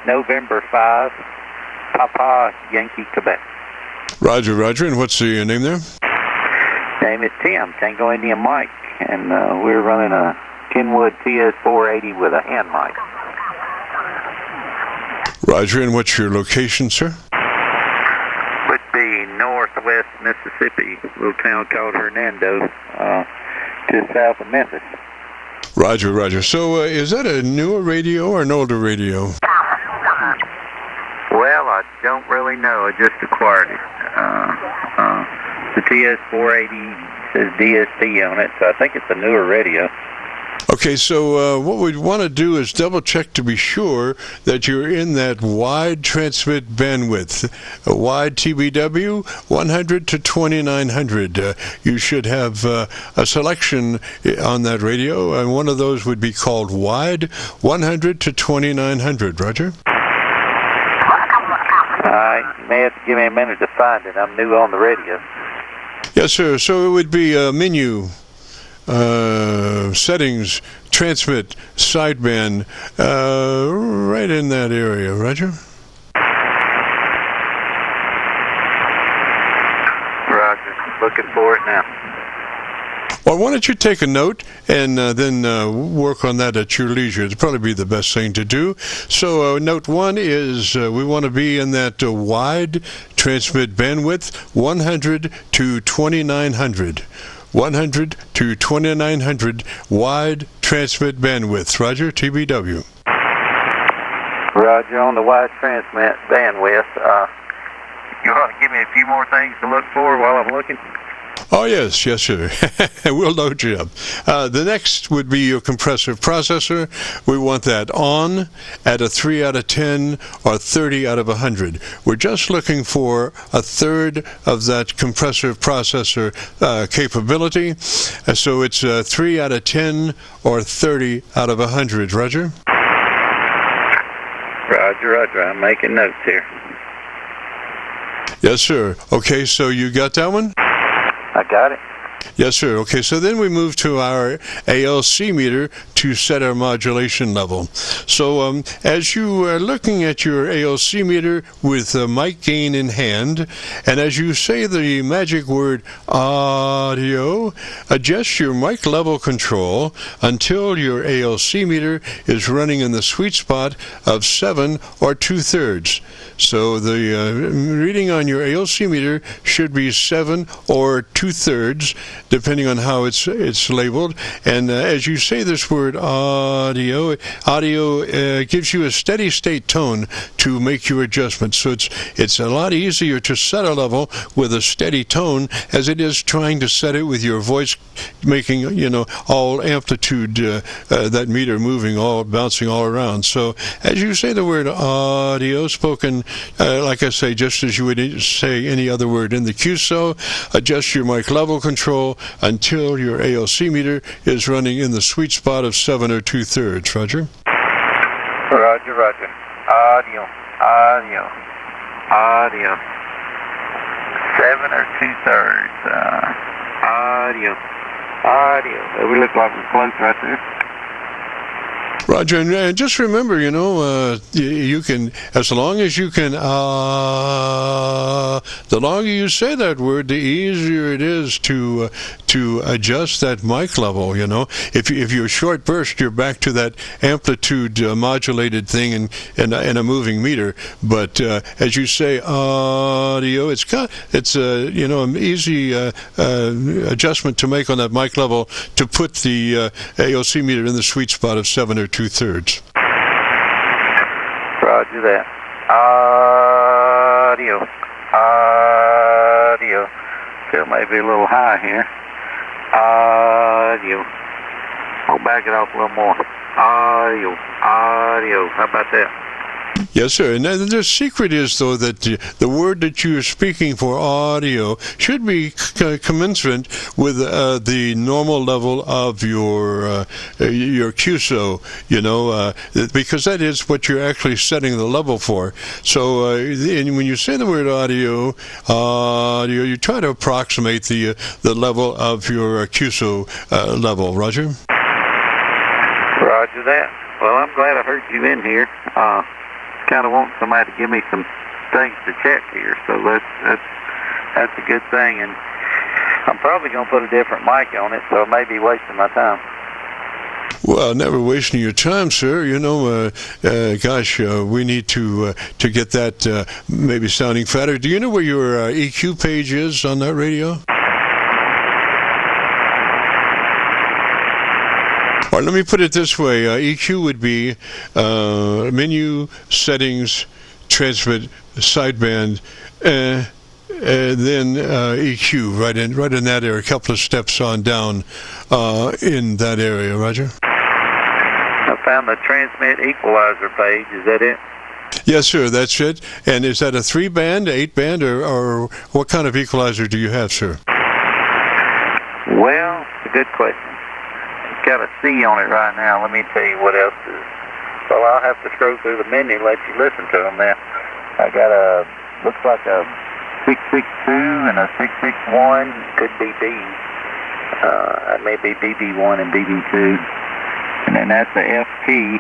November 5, Papa Yankee, Quebec. Roger, Roger. And what's the name there? Name is Tim, Tango Indian Mike, and we're running a Kenwood TS480 with a hand mic. Roger, and what's your location, sir? Would be northwest Mississippi, a little town called Hernando, just south of Memphis. Roger, Roger. So is that a newer radio or an older radio? Well, I don't really know. I just acquired it. The TS480 says DSP on it, so I think it's a newer radio. Okay, so what we want to do is double check to be sure that you're in that wide transmit bandwidth, a wide TBW, 100 to 2900. You should have a selection on that radio, and one of those would be called wide, 100 to 2900. Roger? You may have to give me a minute to find it. I'm new on the radio. Yes, sir. So it would be menu. Settings, transmit, sideband, right in that area. Roger? Roger. Looking for it now. Well, why don't you take a note and then work on that at your leisure. It'd probably be the best thing to do. So note 1 is we want to be in that wide transmit bandwidth, 100 to 2900. 100 to 2900 wide transmit bandwidth. Roger, TBW. Roger, on the wide transmit bandwidth. You want to give me a few more things to look for while I'm looking? Oh, yes, yes, sir. We'll load you up. The next would be your compressor processor. We want that on at a 3 out of 10 or 30 out of 100. We're just looking for a third of that compressor processor capability. So it's 3 out of 10 or 30 out of 100. Roger? Roger, Roger. I'm making notes here. Yes, sir. Okay, so you got that one? I got it. Yes, sir. Okay, so then we move to our ALC meter to set our modulation level. So as you are looking at your ALC meter with mic gain in hand, and as you say the magic word audio, adjust your mic level control until your ALC meter is running in the sweet spot of 7 or 2/3. So the reading on your ALC meter should be 7 or 2/3, depending on how it's labeled. And as you say this word audio gives you a steady state tone to make your adjustments. So it's a lot easier to set a level with a steady tone as it is trying to set it with your voice making, all amplitude, that meter moving, all bouncing all around. So as you say the word audio spoken, like I say, just as you would say any other word in the QSO, adjust your mic level control until your ALC meter is running in the sweet spot of 7 or 2/3. Roger? Roger, Roger. Audio, audio, audio. 7 or 2/3. Audio, audio. We look like we're close right there. Roger, and just remember, you can, as long as you can, the longer you say that word, the easier it is to adjust that mic level. If you're short burst, you're back to that amplitude modulated thing in a moving meter. But as you say audio, it's an easy adjustment to make on that mic level to put the ALC meter in the sweet spot of 7 or 2/3. Roger that. Audio. Audio. Still may be a little high here. Audio. I'll back it off a little more. Audio. Audio. How about that? Yes, sir. And the secret is, though, that the word that you're speaking for audio should be commensurate with the normal level of your QSO, because that is what you're actually setting the level for. So when you say the word audio, you try to approximate the level of your QSO level. Roger? Roger that. Well, I'm glad I heard you in here. kind of want somebody to give me some things to check here, so that's a good thing. And I'm probably going to put a different mic on it, so it may be wasting my time. Well, never wasting your time, sir. You know, we need to get that maybe sounding fatter. Do you know where your EQ page is on that radio? All right, let me put it this way. EQ would be menu, settings, transmit, sideband, then EQ, right in that area, a couple of steps on down in that area, Roger? I found the transmit equalizer page. Is that it? Yes, sir, that's it. And is that a 3-band, 8-band, or what kind of equalizer do you have, sir? Well, it's a good question. It's got a C on it right now. Let me tell you what else is. Well, I'll have to scroll through the menu and let you listen to them now. I got looks like a 662 and a 661, could be B. Maybe BB1 and BB2. And then that's the FT,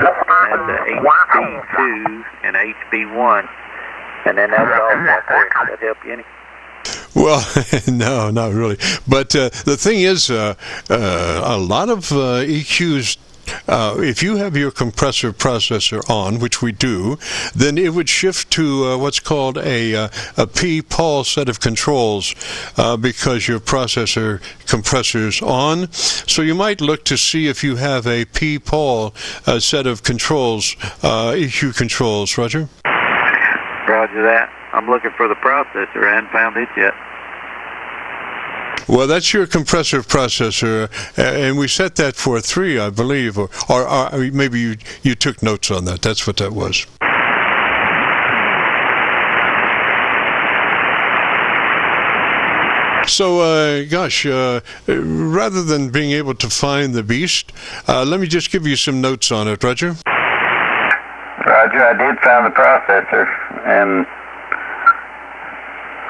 that's the HB2 and HB1. And then that's all right there. Does that help you any? Well, no, not really. But the thing is, a lot of EQs, if you have your compressor processor on, which we do, then it would shift to what's called a P-PAL set of controls because your compressor's on. So you might look to see if you have a P-PAL set of controls, EQ controls. Roger? Roger that. I'm looking for the processor. I hadn't found it yet. Well, that's your compressor processor, and we set that for 3, I believe, or maybe you took notes on that. That's what that was. So, rather than being able to find the beast, let me just give you some notes on it, Roger. Roger, I did find the processor, and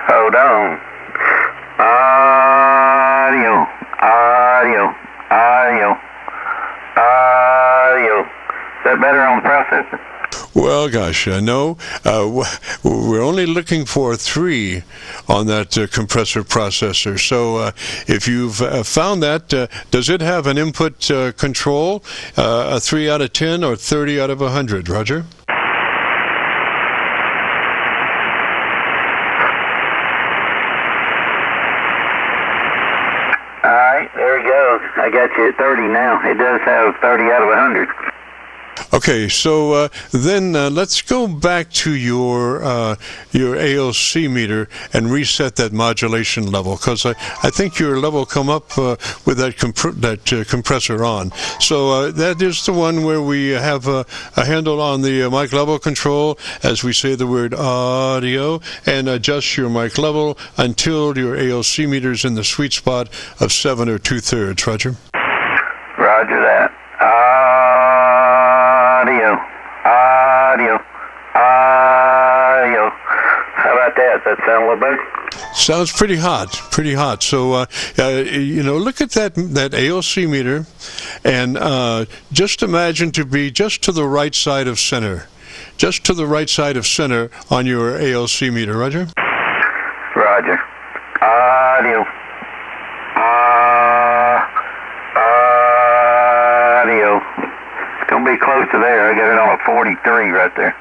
hold on. Audio. Is that better on the processor? Well, gosh, no. We're only looking for 3 on that compressor processor. So if you've found that, does it have an input control, a 3 out of 10 or 30 out of 100, Roger? All right, there we go. I got you at 30 now. It does have 30 out of 100. Okay, so then let's go back to your ALC meter and reset that modulation level, because I think your level come up with that compressor on. So that is the one where we have a handle on the mic level control as we say the word audio, and adjust your mic level until your ALC meter is in the sweet spot of 7 or 2/3. Roger? Roger that. Audio. How about that? Does that sound a little better? Sounds pretty hot. So, look at that ALC meter, and just imagine to be just to the right side of center. Just to the right side of center on your ALC meter, Roger? Roger. Audio. It's going to be close to there. I got it on a 43 right there.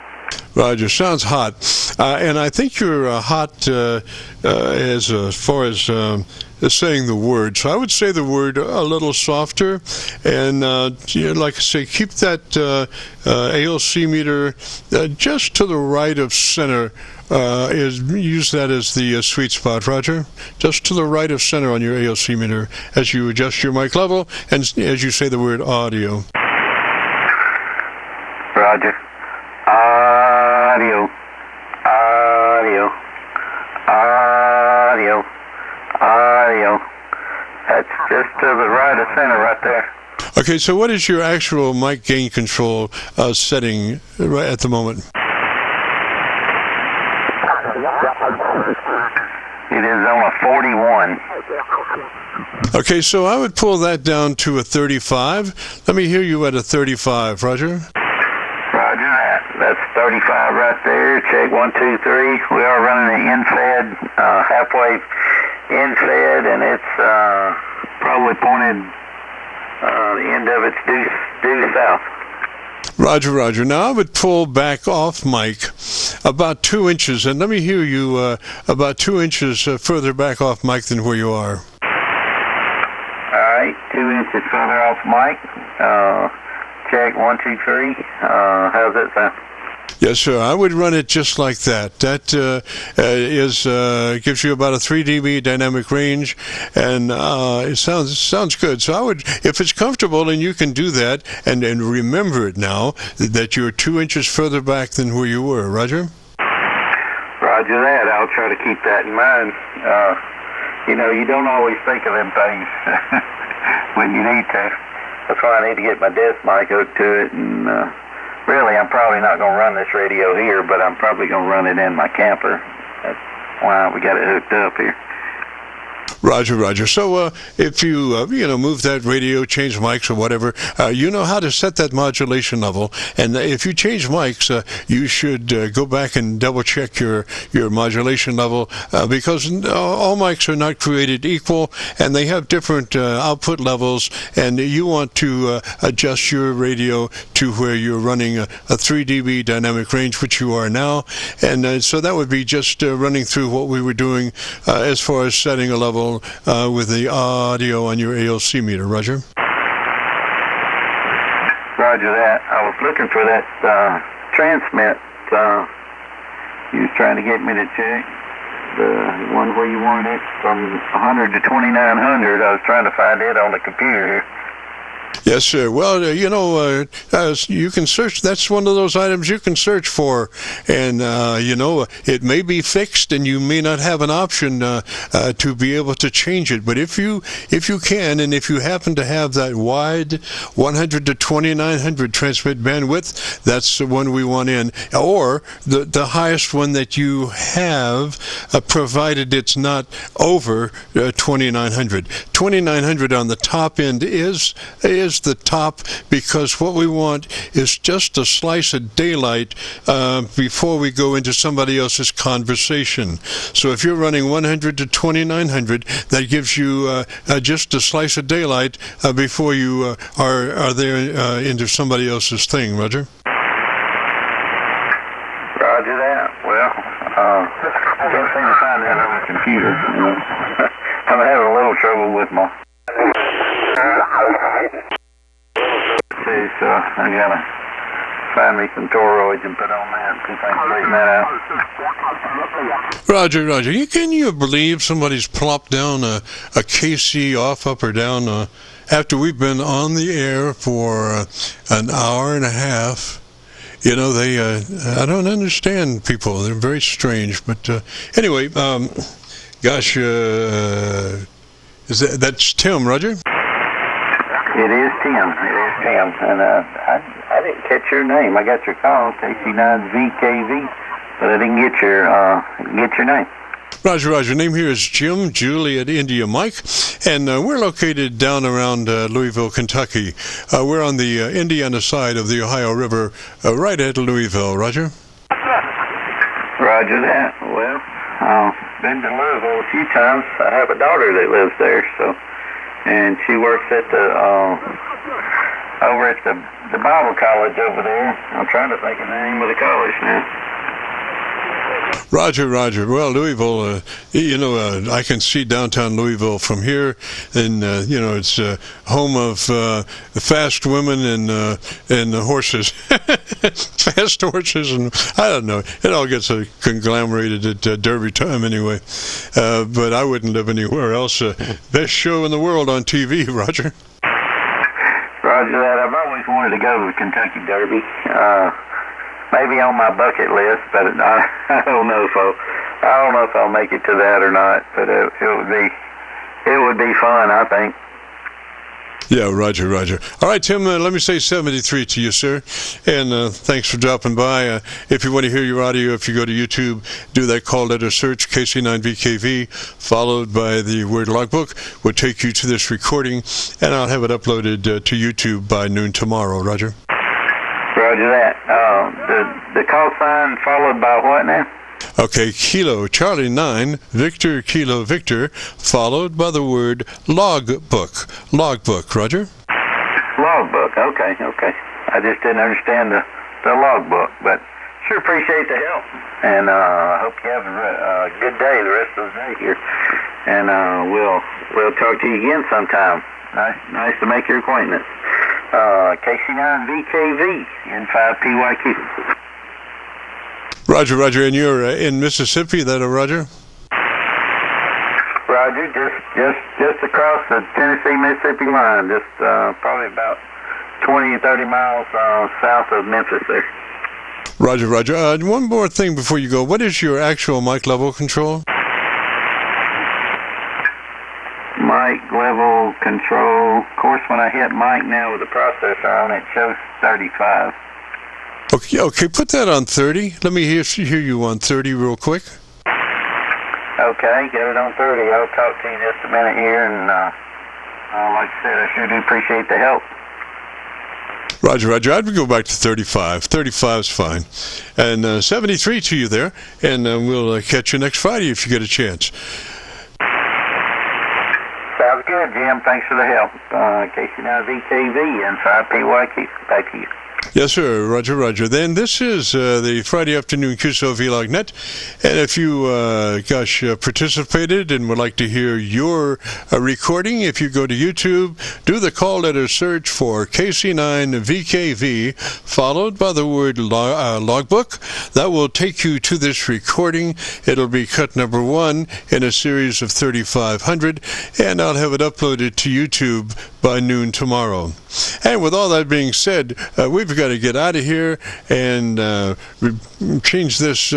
Roger, sounds hot. And I think you're hot as far as saying the word. So I would say the word a little softer. And like I say, keep that ALC meter just to the right of center. Use that as the sweet spot, Roger. Just to the right of center on your ALC meter as you adjust your mic level and as you say the word audio. Roger. Audio. That's just to the right of center right there. Okay, so what is your actual mic gain control setting right at the moment? It is on a 41. Okay, so I would pull that down to a 35. Let me hear you at a 35, Roger. Roger that. That's 35 right there. Check 1, 2, 3. We are running the in-fed, halfway in-fed, and it's probably pointed, the end of it's due south. Roger, roger. Now I would pull back off mic about 2 inches, and let me hear you about 2 inches further back off mic than where you are. All right, 2 inches further off mic. Check 1, 2, 3. How's that sound? Yes, sir. I would run it just like that. That gives you about a 3 dB dynamic range, and it sounds good. So I would, if it's comfortable and you can do that, and remember it now that you're 2 inches further back than where you were. Roger. Roger that. I'll try to keep that in mind. You know, you don't always think of them things when you need to. That's why I need to get my desk mic hooked to it, and really, I'm probably not going to run this radio here, but I'm probably going to run it in my camper. That's why we got it hooked up here. Roger, roger. So if you, move that radio, change mics or whatever, you know how to set that modulation level. And if you change mics, you should go back and double check your modulation level because all mics are not created equal and they have different output levels. And you want to adjust your radio to where you're running a 3 dB dynamic range, which you are now. And so that would be just running through what we were doing as far as setting a level with the audio on your ALC meter. Roger? Roger that. I was looking for that transmit. You was trying to get me to check the one where you wanted it from 100 to 2900. I was trying to find it on the computer here. Yes, sir. Well, you can search. That's one of those items you can search for. And, it may be fixed and you may not have an option to be able to change it. But if you can, and if you happen to have that wide 100 to 2900 transmit bandwidth, that's the one we want in. Or the highest one that you have, provided it's not over 2900. 2900 on the top end is the top, because what we want is just a slice of daylight before we go into somebody else's conversation. So if you're running 100 to 2900, that gives you just a slice of daylight before you are there into somebody else's thing. Roger? Roger that. Well, I can't seem to find that on the computer. I'm having a little trouble with my... So I gotta find me some toroids and put on that and see if I can straighten that out. Roger, roger. Can you believe somebody's plopped down a KC off, up or down after we've been on the air for an hour and a half? I don't understand people. They're very strange. But anyway, gosh, that's Tim, Roger? It is Tim. And I didn't catch your name. I got your call, KC9VKV, but I didn't get your name. Roger, roger. Name here is Jim, Juliet, India, Mike, and we're located down around Louisville, Kentucky. We're on the Indiana side of the Ohio River, right at Louisville. Roger? Roger that. Well, I've been to Louisville a few times. I have a daughter that lives there, and she works at over at the Bible college over there. I'm trying to think of the name of the college now. Roger, roger. Well, Louisville, I can see downtown Louisville from here, and it's home of fast women and horses, fast horses, and I don't know. It all gets conglomerated at Derby time anyway. But I wouldn't live anywhere else. Best show in the world on TV, Roger. Roger that. I've always wanted to go to the Kentucky Derby. Maybe on my bucket list, but I don't know if I'll make it to that or not. But it would be fun, I think. Yeah, roger, roger. All right, Tim, let me say 73 to you, sir. And thanks for dropping by. If you want to hear your audio, if you go to YouTube, do that call letter search, KC9VKV, followed by the word logbook, will take you to this recording, and I'll have it uploaded to YouTube by noon tomorrow. Roger? Roger that. the call sign followed by what now? Okay, Kilo Charlie 9, Victor Kilo Victor, followed by the word logbook. Logbook, Roger? Logbook, okay. I just didn't understand the logbook, but sure appreciate the help. And I hope you have a good day the rest of the day here. And we'll talk to you again sometime. Nice to make your acquaintance. KC9VKV, N5PYQ. Roger, and you're in Mississippi, that Roger? Roger, just across the Tennessee-Mississippi line, just probably about 20 or 30 miles south of Memphis there. Roger. One more thing before you go. What is your actual mic level control? Mic level control. Of course, when I hit mic now with the processor on it, shows 35. Okay, put that on 30. Let me hear you on 30 real quick. Okay, get it on 30. I'll talk to you in just a minute here, and like I said, I sure do appreciate the help. Roger. I'd go back to 35. 35 is fine. And 73 to you there, and we'll catch you next Friday if you get a chance. Sounds good, Jim. Thanks for the help. KC9VKV and 5PYQ. Back to you. Yes, sir. Roger. Then this is the Friday afternoon Qso-Vlog net. And if you, participated and would like to hear your recording, if you go to YouTube, do the call letter search for KC9VKV, followed by the word logbook. That will take you to this recording. It'll be cut number 1 in a series of 3,500, and I'll have it uploaded to YouTube by noon tomorrow. And with all that being said, we've got to get out of here and change this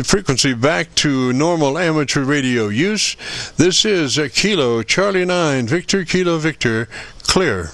frequency back to normal amateur radio use. This is Kilo Charlie 9 Victor Kilo Victor, clear.